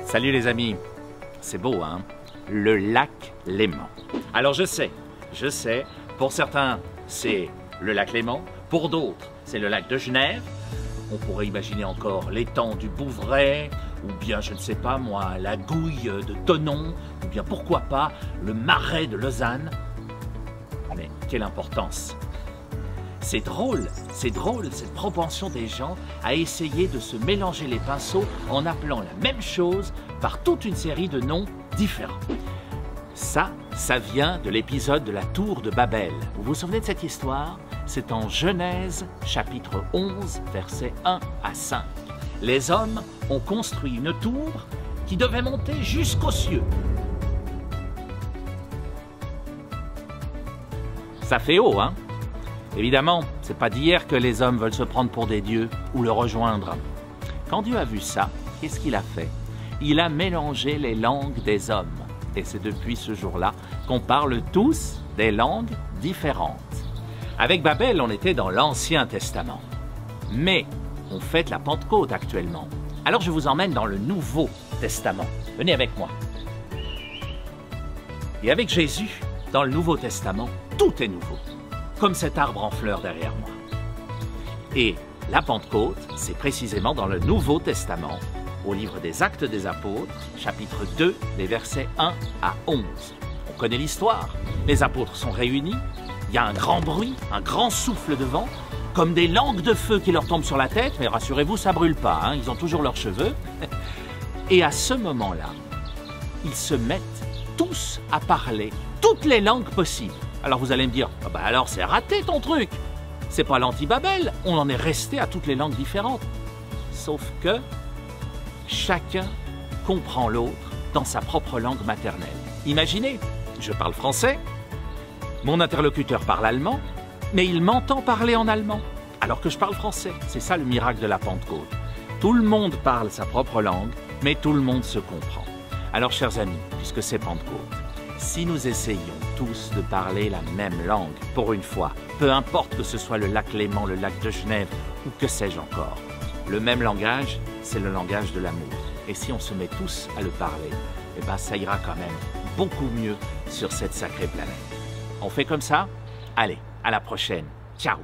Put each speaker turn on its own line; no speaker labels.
Salut les amis, c'est beau hein, le lac Léman. Alors je sais, pour certains c'est le lac Léman, pour d'autres c'est le lac de Genève. On pourrait imaginer encore l'étang du Bouvray, ou bien je ne sais pas moi, la Gouille de Thonon, ou bien pourquoi pas le Marais de Lausanne. Mais quelle importance! C'est drôle cette propension des gens à essayer de se mélanger les pinceaux en appelant la même chose par toute une série de noms différents. Ça vient de l'épisode de la tour de Babel. Vous vous souvenez de cette histoire? C'est en Genèse, chapitre 11, versets 1 à 5. Les hommes ont construit une tour qui devait monter jusqu'aux cieux. Ça fait haut, hein? Évidemment, c'est pas d'hier que les hommes veulent se prendre pour des dieux ou le rejoindre. Quand Dieu a vu ça, qu'est-ce qu'il a fait? Il a mélangé les langues des hommes. Et c'est depuis ce jour-là qu'on parle tous des langues différentes. Avec Babel, on était dans l'Ancien Testament. Mais on fête la Pentecôte actuellement. Alors je vous emmène dans le Nouveau Testament. Venez avec moi. Et avec Jésus, dans le Nouveau Testament, tout est nouveau. Comme cet arbre en fleurs derrière moi. Et la Pentecôte, c'est précisément dans le Nouveau Testament, au livre des Actes des Apôtres, chapitre 2, les versets 1 à 11. On connaît l'histoire. Les apôtres sont réunis, il y a un grand bruit, un grand souffle de vent, comme des langues de feu qui leur tombent sur la tête, mais rassurez-vous, ça brûle pas, hein, ils ont toujours leurs cheveux. Et à ce moment-là, ils se mettent tous à parler toutes les langues possibles. Alors vous allez me dire, ah bah alors c'est raté ton truc. C'est pas l'anti-Babel, on en est resté à toutes les langues différentes. Sauf que chacun comprend l'autre dans sa propre langue maternelle. Imaginez, je parle français, mon interlocuteur parle allemand, mais il m'entend parler en allemand, alors que je parle français. C'est ça le miracle de la Pentecôte. Tout le monde parle sa propre langue, mais tout le monde se comprend. Alors chers amis, puisque c'est Pentecôte, si nous essayons tous de parler la même langue, pour une fois, peu importe que ce soit le lac Léman, le lac de Genève, ou que sais-je encore, le même langage, c'est le langage de l'amour. Et si on se met tous à le parler, eh ben ça ira quand même beaucoup mieux sur cette sacrée planète. On fait comme ça? Allez, à la prochaine. Ciao!